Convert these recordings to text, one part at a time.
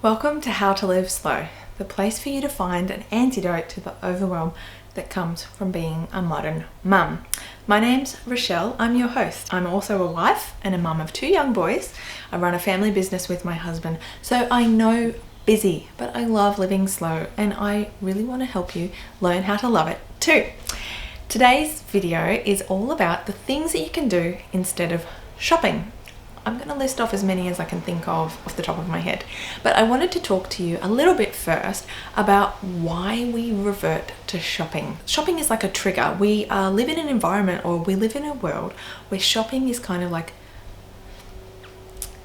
Welcome to How to Live Slow, the place for you to find an antidote to the overwhelm that comes from being a modern mum. My name's Rochelle, I'm your host. I'm also a wife and a mum of 2 young boys. I run a family business with my husband, so I know busy, but I love living slow and I really want to help you learn how to love it too. Today's video is all about the things that you can do instead of shopping. I'm going to list off as many as I can think of off the top of my head, but I wanted to talk to you a little bit first about why we revert to shopping. Shopping is like a trigger. We live in an environment, or we live in a world where shopping is kind of like,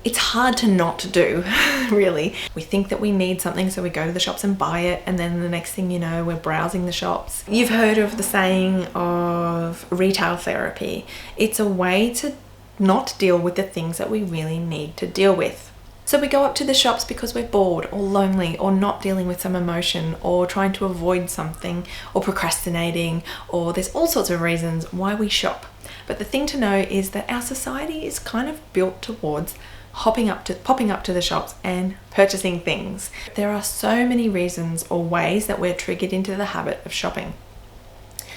it's hard to not do, really. We think that we need something, so we go to the shops and buy it, and then the next thing you know, we're browsing the shops. You've heard of the saying of retail therapy. It's a way to not deal with the things that we really need to deal with. So we go up to the shops because we're bored or lonely or not dealing with some emotion or trying to avoid something or procrastinating, or there's all sorts of reasons why we shop. But the thing to know is that our society is kind of built towards popping up to the shops and purchasing things. There are so many reasons or ways that we're triggered into the habit of shopping.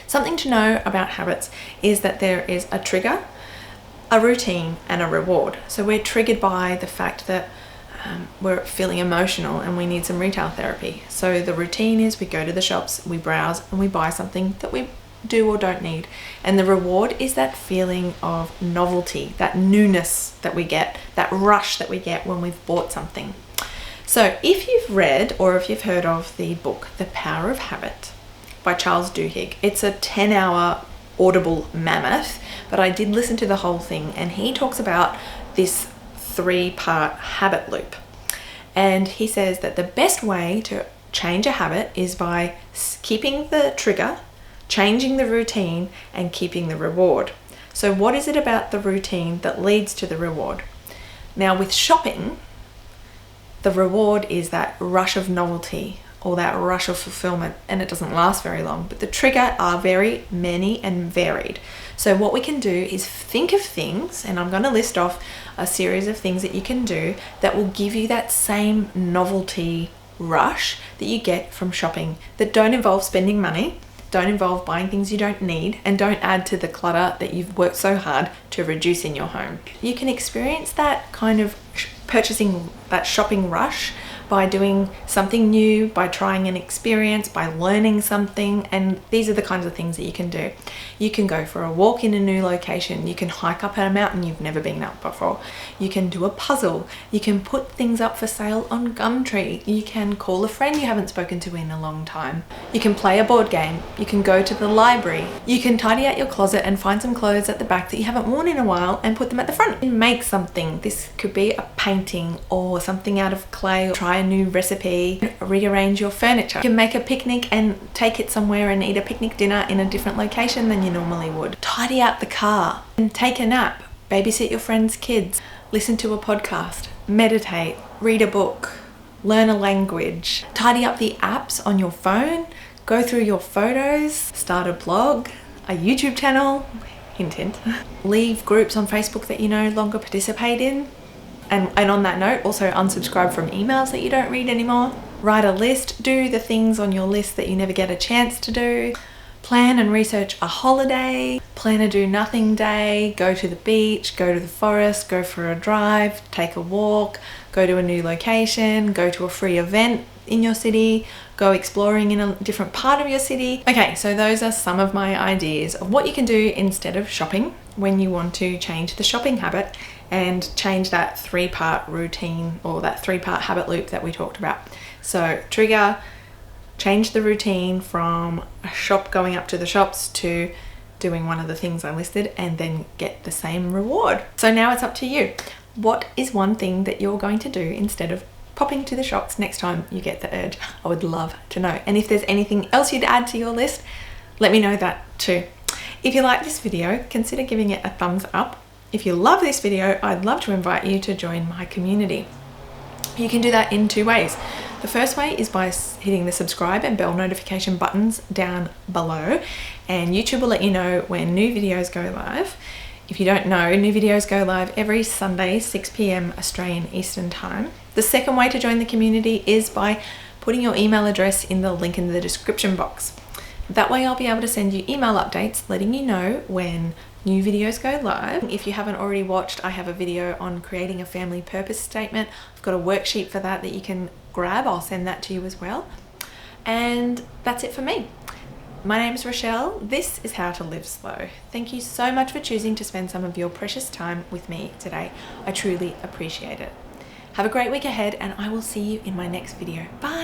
Something to know about habits is that there is a trigger, a routine, and a reward. So we're triggered by the fact that we're feeling emotional and we need some retail therapy. So the routine is we go to the shops, we browse, and we buy something that we do or don't need. And the reward is that feeling of novelty, that newness that we get, that rush that we get when we've bought something. So if you've read or if you've heard of the book The Power of Habit by Charles Duhigg, it's a 10-hour audible mammoth, but I did listen to the whole thing, and he talks about this 3-part habit loop. And he says that the best way to change a habit is by keeping the trigger, changing the routine, and keeping the reward. So what is it about the routine that leads to the reward? Now with shopping, the reward is that rush of novelty or that rush of fulfillment, and it doesn't last very long, but the trigger are very many and varied. So what we can do is think of things, and I'm going to list off a series of things that you can do that will give you that same novelty rush that you get from shopping, that don't involve spending money, don't involve buying things you don't need, and don't add to the clutter that you've worked so hard to reduce in your home. You can experience that kind of purchasing, that shopping rush, by doing something new, by trying an experience, by learning something, and these are the kinds of things that you can do. You can go for a walk in a new location, you can hike up a mountain you've never been up before, you can do a puzzle, you can put things up for sale on Gumtree, you can call a friend you haven't spoken to in a long time, you can play a board game, you can go to the library, you can tidy out your closet and find some clothes at the back that you haven't worn in a while and put them at the front. And make something. This could be a painting or something out of clay, or try a new recipe, rearrange your furniture. You can make a picnic and take it somewhere and eat a picnic dinner in a different location than you normally would. Tidy out the car and take a nap, babysit your friends' kids, listen to a podcast, meditate, read a book, learn a language, tidy up the apps on your phone, go through your photos, start a blog, a YouTube channel, hint hint, leave groups on Facebook that you no longer participate in. And on that note, also unsubscribe from emails that you don't read anymore. Write a list, do the things on your list that you never get a chance to do. Plan and research a holiday, plan a do nothing day, go to the beach, go to the forest, go for a drive, take a walk, go to a new location, go to a free event in your city, go exploring in a different part of your city. Okay, so those are some of my ideas of what you can do instead of shopping when you want to change the shopping habit and change that 3-part routine or that 3-part habit loop that we talked about. So trigger, change the routine from a shop going up to the shops to doing one of the things I listed, and then get the same reward. So now it's up to you. What is one thing that you're going to do instead of popping to the shops next time you get the urge? I would love to know. And if there's anything else you'd add to your list, let me know that too. If you like this video, consider giving it a thumbs up. If you love this video, I'd love to invite you to join my community. You can do that in 2 ways. The first way is by hitting the subscribe and bell notification buttons down below, and YouTube will let you know when new videos go live. If you don't know, new videos go live every Sunday, 6 p.m. Australian Eastern Time. The second way to join the community is by putting your email address in the link in the description box. That way I'll be able to send you email updates letting you know when new videos go live. If you haven't already watched, I have a video on creating a family purpose statement. I've got a worksheet for that you can grab. I'll send that to you as well. And that's it for me. My name's Rochelle. This is How to Live Slow. Thank you so much for choosing to spend some of your precious time with me today. I truly appreciate it. Have a great week ahead, and I will see you in my next video. Bye.